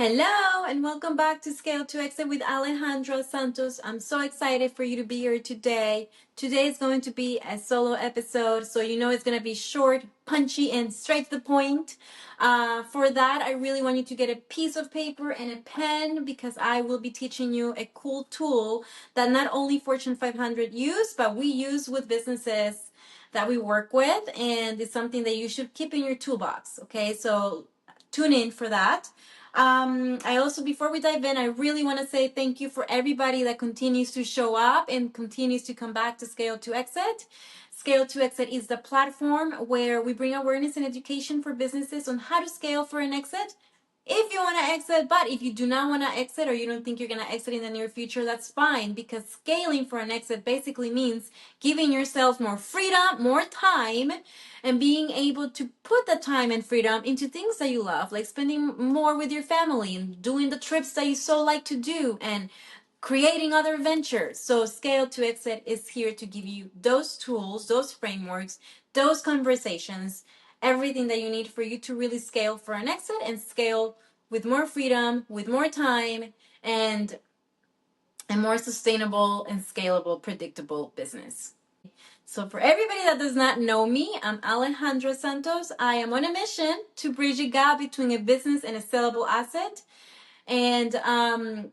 Hello and welcome back to Scale to Exit with Alejandra Santos. I'm so excited for you to be here today. Today is going to be a solo episode, so you know it's going to be short, punchy, and straight to the point. For that, I really want you to get a piece of paper and a pen because I will be teaching you a cool tool that not only Fortune 500 use, but we use with businesses that we work with, and it's something that you should keep in your toolbox. Okay, so tune in for that. I also, before we dive in, I really want to say thank you for everybody that continues to show up and continues to come back to Scale to Exit. Scale to Exit is the platform where we bring awareness and education for businesses on how to scale for an exit. If you want to exit, but if you do not want to exit or you don't think you're going to exit in the near future, that's fine, because scaling for an exit basically means giving yourself more freedom, more time, and being able to put the time and freedom into things that you love, like spending more with your family and doing the trips that you so like to do and creating other ventures. So Scale to Exit is here to give you those tools, those frameworks, those conversations, everything that you need for you to really scale for an exit and scale with more freedom, with more time, and a more sustainable and scalable, predictable business. So for everybody that does not know me, I'm Alejandra Santos. I am on a mission to bridge a gap between a business and a sellable asset. And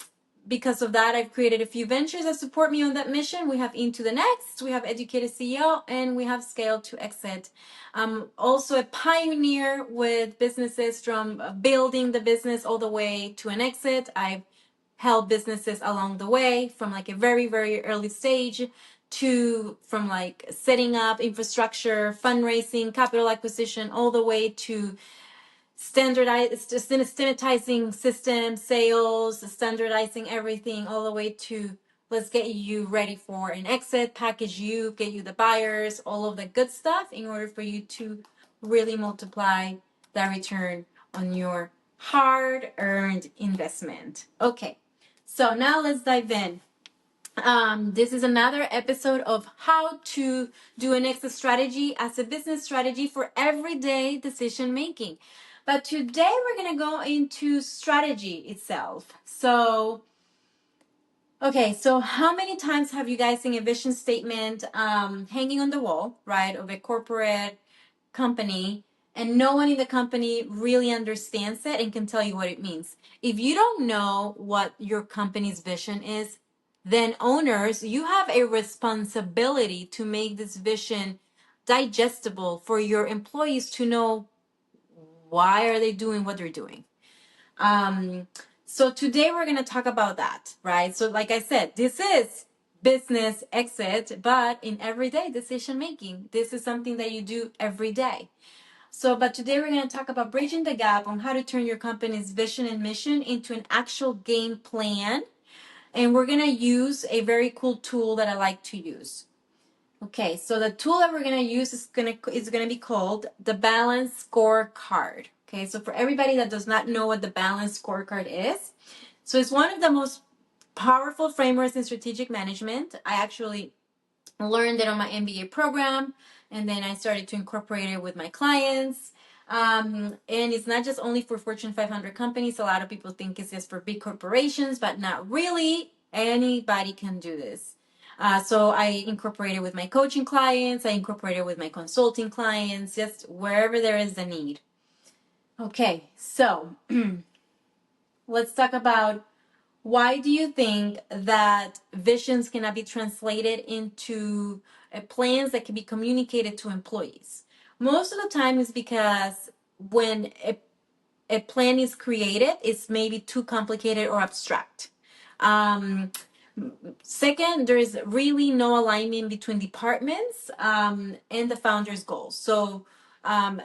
because of that, I've created a few ventures that support me on that mission. We have Into the Next, we have Educated CEO, and we have Scale to Exit. I'm also a pioneer with businesses from building the business all the way to an exit. I've helped businesses along the way from like a very, very early stage to from like setting up infrastructure, fundraising, capital acquisition, all the way to standardizing systems, sales, standardizing everything, all the way to let's get you ready for an exit, package you, get you the buyers, all of the good stuff in order for you to really multiply that return on your hard-earned investment. Okay, so now let's dive in. This is another episode of how to do an exit strategy as a business strategy for everyday decision making. But today we're going to go into strategy itself. So how many times have you guys seen a vision statement hanging on the wall, right, of a corporate company, and no one in the company really understands it and can tell you what it means? If you don't know what your company's vision is, then owners, you have a responsibility to make this vision digestible for your employees to know why are they doing what they're doing. So today we're going to talk about that, right? So like I said, this is business exit, but in everyday decision making. This is something that you do every day. But today we're going to talk about bridging the gap on how to turn your company's vision and mission into an actual game plan. And we're going to use a very cool tool that I like to use. Okay, so the tool that we're going to use is going to be called the Balanced Scorecard. Okay, so for everybody that does not know what the Balanced Scorecard is, so it's one of the most powerful frameworks in strategic management. I actually learned it on my MBA program, and then I started to incorporate it with my clients. And it's not just only for Fortune 500 companies. A lot of people think it's just for big corporations, but not really. Anybody can do this. So I incorporate it with my coaching clients. I incorporate it with my consulting clients, just wherever there is a need. Okay, so let's talk about why do you think that visions cannot be translated into plans that can be communicated to employees? Most of the time is because when a plan is created, it's maybe too complicated or abstract. Second, there is really no alignment between departments and the founder's goals. So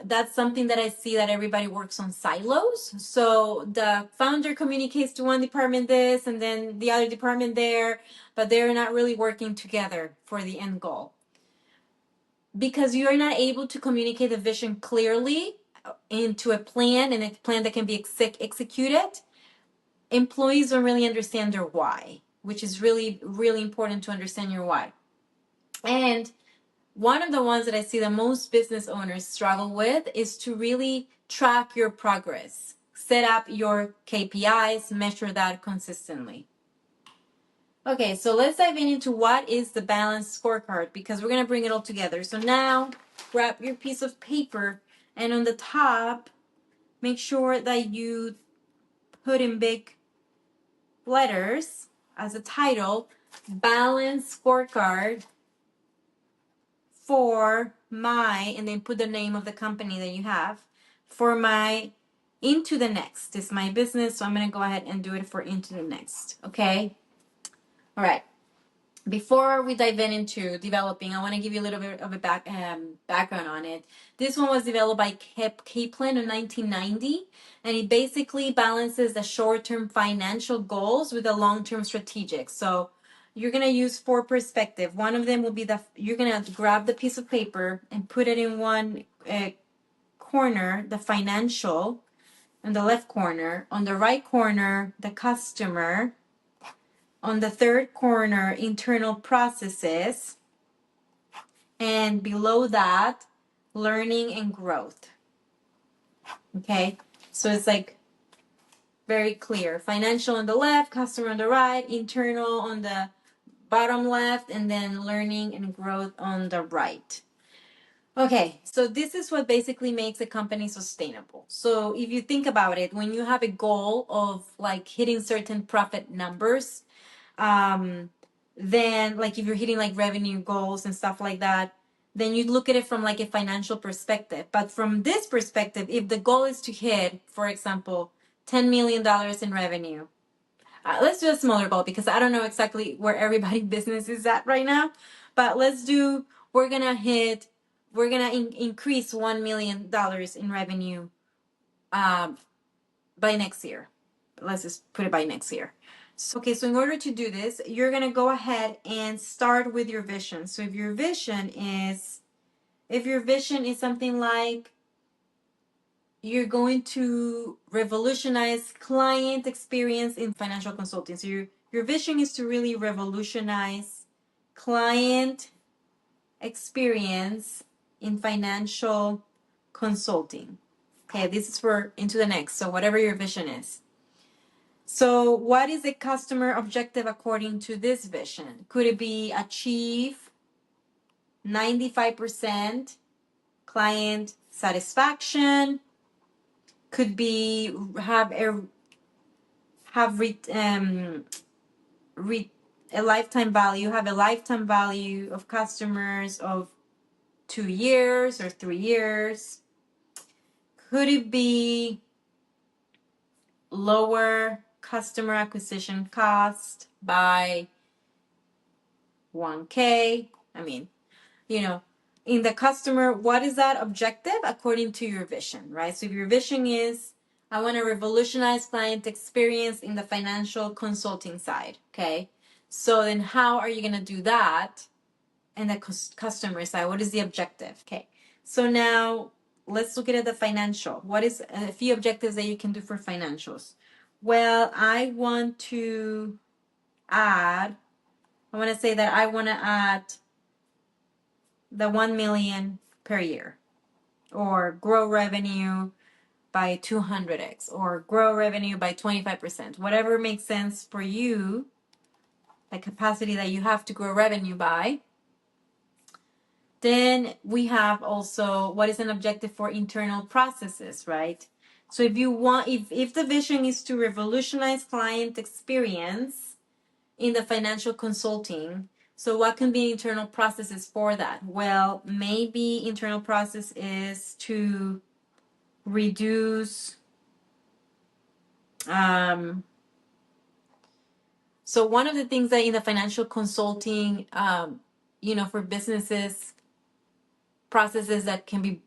that's something that I see, that everybody works on silos. So the founder communicates to one department this and then the other department there, but they're not really working together for the end goal. Because you are not able to communicate the vision clearly into a plan, and a plan that can be executed, employees don't really understand their why, which is really, really important to understand your why. And one of the ones that I see that most business owners struggle with is to really track your progress. set up your KPIs, measure that consistently. Okay, so let's dive into what is the balanced scorecard, because we're going to bring it all together. So now grab your piece of paper, and on the top, make sure that you put in big letters as a title, Balanced Scorecard for my, and then put the name of the company that you have, for my Into the Next. It's my business, so I'm going to go ahead and do it for Into the Next. Okay? All right. Before we dive into developing, I want to give you a little bit of a background on it. This one was developed by Kaplan in 1990, and it basically balances the short-term financial goals with the long-term strategic. So you're going to use 4 perspectives. One of them will be you're going to grab the piece of paper and put it in one corner, the financial, in the left corner. On the right corner, the customer. On the third corner, internal processes. And below that, learning and growth. Okay, so it's like very clear. Financial on the left, customer on the right, internal on the bottom left, and then learning and growth on the right. Okay, so this is what basically makes a company sustainable. So if you think about it, when you have a goal of like hitting certain profit numbers, then like if you're hitting like revenue goals and stuff like that, then you look at it from like a financial perspective. But from this perspective, if the goal is to hit, for example, $10 million in revenue, let's do a smaller goal because I don't know exactly where everybody's business is at right now, but we're gonna increase $1 million in revenue by next year. Let's just put it by next year. Okay, so in order to do this, you're going to go ahead and start with your vision. So if your vision is something like you're going to revolutionize client experience in financial consulting. So your vision is to really revolutionize client experience in financial consulting. Okay, this is for Into the Next. So whatever your vision is. So what is a customer objective according to this vision? Could it be achieve 95% client satisfaction? Could be have a lifetime value of customers of 2 years or 3 years? Could it be lower customer acquisition cost by 1K? I mean, in the customer, what is that objective according to your vision, right? So if your vision is, I want to revolutionize client experience in the financial consulting side, okay? So then how are you going to do that in the customer side? What is the objective? Okay, so now let's look at the financial. What is a few objectives that you can do for financials? Well, I want to say that I want to add the 1 million per year, or grow revenue by 200x, or grow revenue by 25%, whatever makes sense for you, the capacity that you have to grow revenue by. Then we have also what is an objective for internal processes, right? So if the vision is to revolutionize client experience in the financial consulting, so what can be internal processes for that? Well, maybe internal process is to reduce. So one of the things that in the financial consulting, for businesses, processes that can be,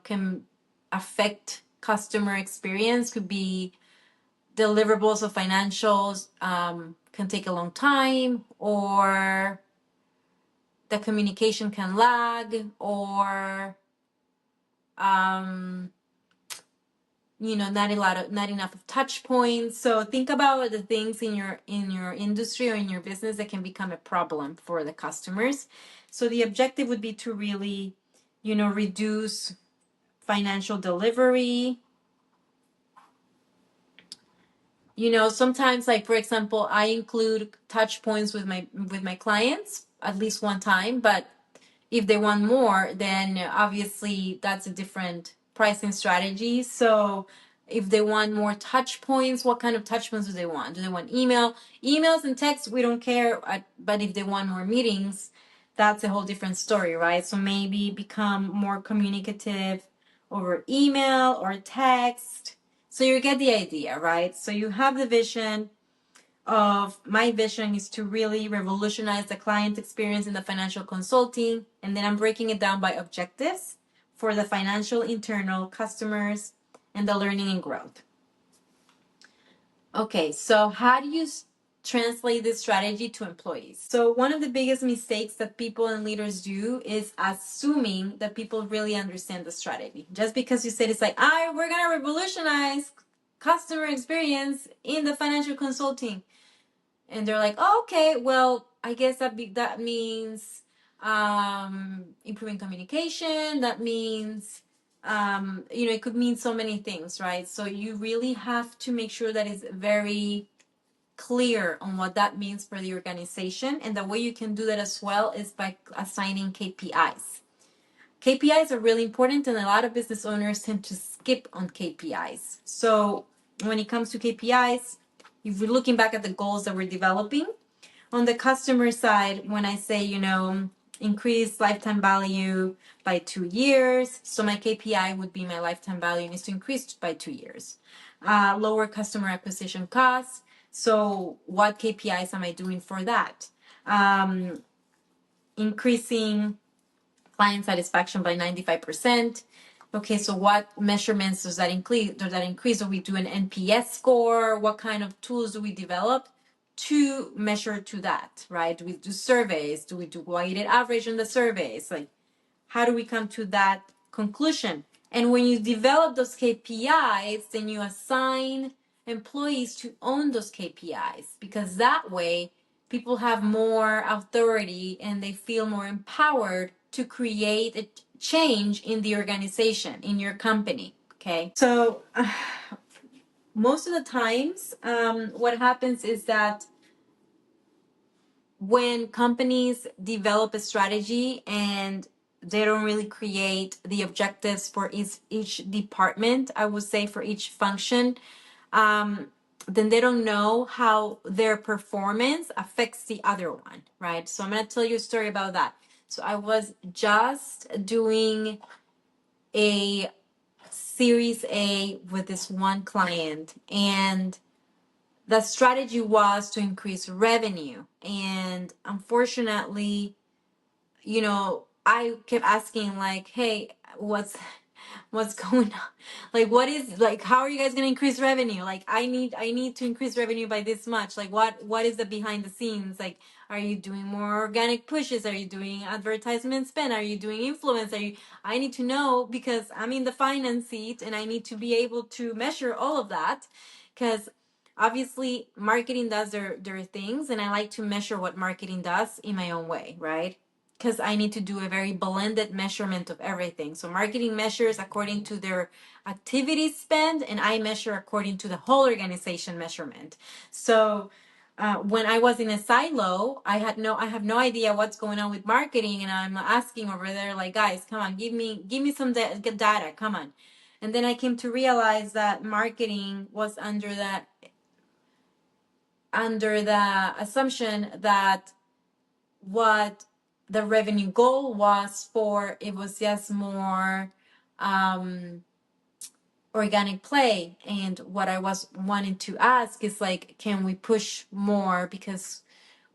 can affect customer experience could be deliverables of financials can take a long time, or the communication can lag, or not enough of touch points. So think about the things in your industry or in your business that can become a problem for the customers. So the objective would be to really, reduce financial delivery, Sometimes, like for example, I include touch points with my clients at least one time, but if they want more, then obviously that's a different pricing strategy. So if they want more touch points, what kind of touch points do they want? Do they want emails and texts? We don't care. But if they want more meetings, that's a whole different story, right? So maybe become more communicative over email or text. So you get the idea, right? So you have the vision of my vision is to really revolutionize the client experience in the financial consulting. And then I'm breaking it down by objectives for the financial internal customers and the learning and growth. Okay, so how do you translate this strategy to employees? So one of the biggest mistakes that people and leaders do is assuming that people really understand the strategy. Just because you said it's like, we're going to revolutionize customer experience in the financial consulting. And they're like, oh, okay, well, I guess that means improving communication. That means, it could mean so many things, right? So you really have to make sure that it's very clear on what that means for the organization. And the way you can do that as well is by assigning KPIs. KPIs are really important, and a lot of business owners tend to skip on KPIs. So when it comes to KPIs, if we're looking back at the goals that we're developing, on the customer side, when I say, increase lifetime value by 2 years, so my KPI would be my lifetime value needs to increase by 2 years. Lower customer acquisition costs. So what KPIs am I doing for that? Increasing client satisfaction by 95%. Okay, so what measurements does that increase? Do we do an NPS score? What kind of tools do we develop to measure to that, right? Do we do surveys? Do we do weighted average on the surveys? Like, how do we come to that conclusion? And when you develop those KPIs, then you assign employees to own those KPIs, because that way people have more authority and they feel more empowered to create a change in the organization, in your company. Okay, so most of the times what happens is that when companies develop a strategy and they don't really create the objectives for each department, I would say for each function, then they don't know how their performance affects the other one, right? So I'm going to tell you a story about that. So I was just doing a Series A with this one client, and the strategy was to increase revenue. And unfortunately, I kept asking like, hey, what's going on? Like, how are you guys going to increase revenue? Like, I need to increase revenue by this much. Like, what is the behind the scenes? Like, are you doing more organic pushes? Are you doing advertisement spend? Are you doing influence? I need to know, because I'm in the finance seat and I need to be able to measure all of that, because obviously marketing does their things, and I like to measure what marketing does in my own way, right? Because I need to do a very blended measurement of everything. So marketing measures according to their activity spend, and I measure according to the whole organization measurement. So when I was in a silo, I have no idea what's going on with marketing, and I'm asking over there like, guys, come on, give me some data, come on. And then I came to realize that marketing was under the assumption that what the revenue goal was for, it was just more organic play. And what I was wanting to ask is like, can we push more, because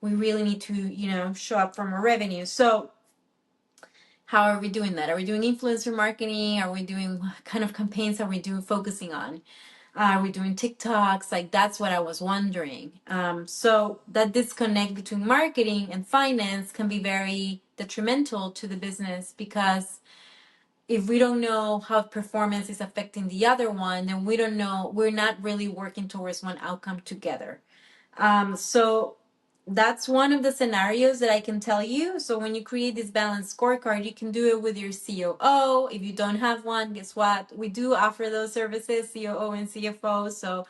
we really need to show up for more revenue. So how are we doing that? Are we doing influencer marketing? Are we doing, what kind of campaigns are we focusing on? Are we doing TikToks? Like, that's what I was wondering. So that disconnect between marketing and finance can be very detrimental to the business, because if we don't know how performance is affecting the other one, then we're not really working towards one outcome together. So that's one of the scenarios that I can tell you. So when you create this balanced scorecard, you can do it with your COO. If you don't have one, guess what? We do offer those services, COO and CFO. So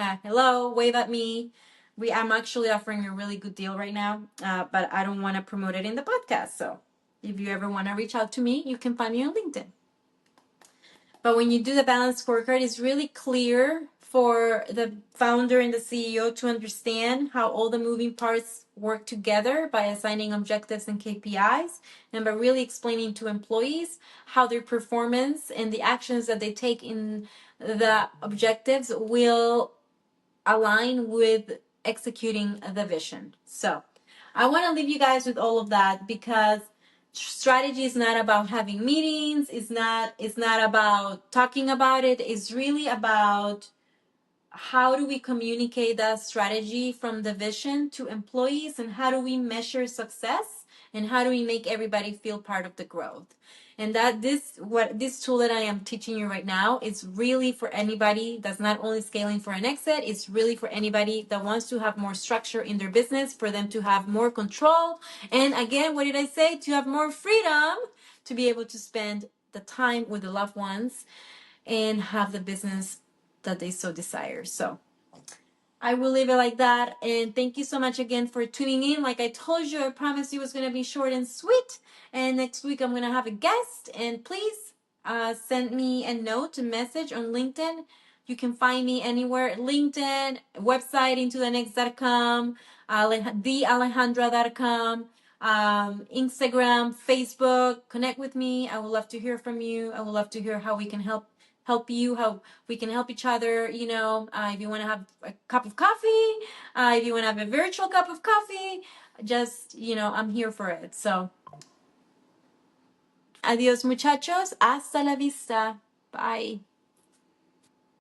hello, wave at me. I'm actually offering a really good deal right now, but I don't want to promote it in the podcast. So if you ever want to reach out to me, you can find me on LinkedIn. But when you do the balanced scorecard, it's really clear for the founder and the CEO to understand how all the moving parts work together by assigning objectives and KPIs, and by really explaining to employees how their performance and the actions that they take in the objectives will align with executing the vision. So I want to leave you guys with all of that, because strategy is not about having meetings, it's not about talking about it. It's really about how do we communicate that strategy from the vision to employees, and how do we measure success, and how do we make everybody feel part of the growth. And that this tool that I am teaching you right now is really for anybody that's not only scaling for an exit, it's really for anybody that wants to have more structure in their business, for them to have more control, and again, what did I say, to have more freedom, to be able to spend the time with the loved ones and have the business that they so desire. So I will leave it like that. And thank you so much again for tuning in. Like I told you, I promised you it was going to be short and sweet. And next week I'm going to have a guest. And please send me a note, a message on LinkedIn. You can find me anywhere. LinkedIn, website, intothenext.com, thealejandra.com, Instagram, Facebook. Connect with me. I would love to hear from you. I would love to hear how we can help you, how we can help each other. If you want to have a cup of coffee, if you want to have a virtual cup of coffee, just, I'm here for it. So adios muchachos, hasta la vista, bye.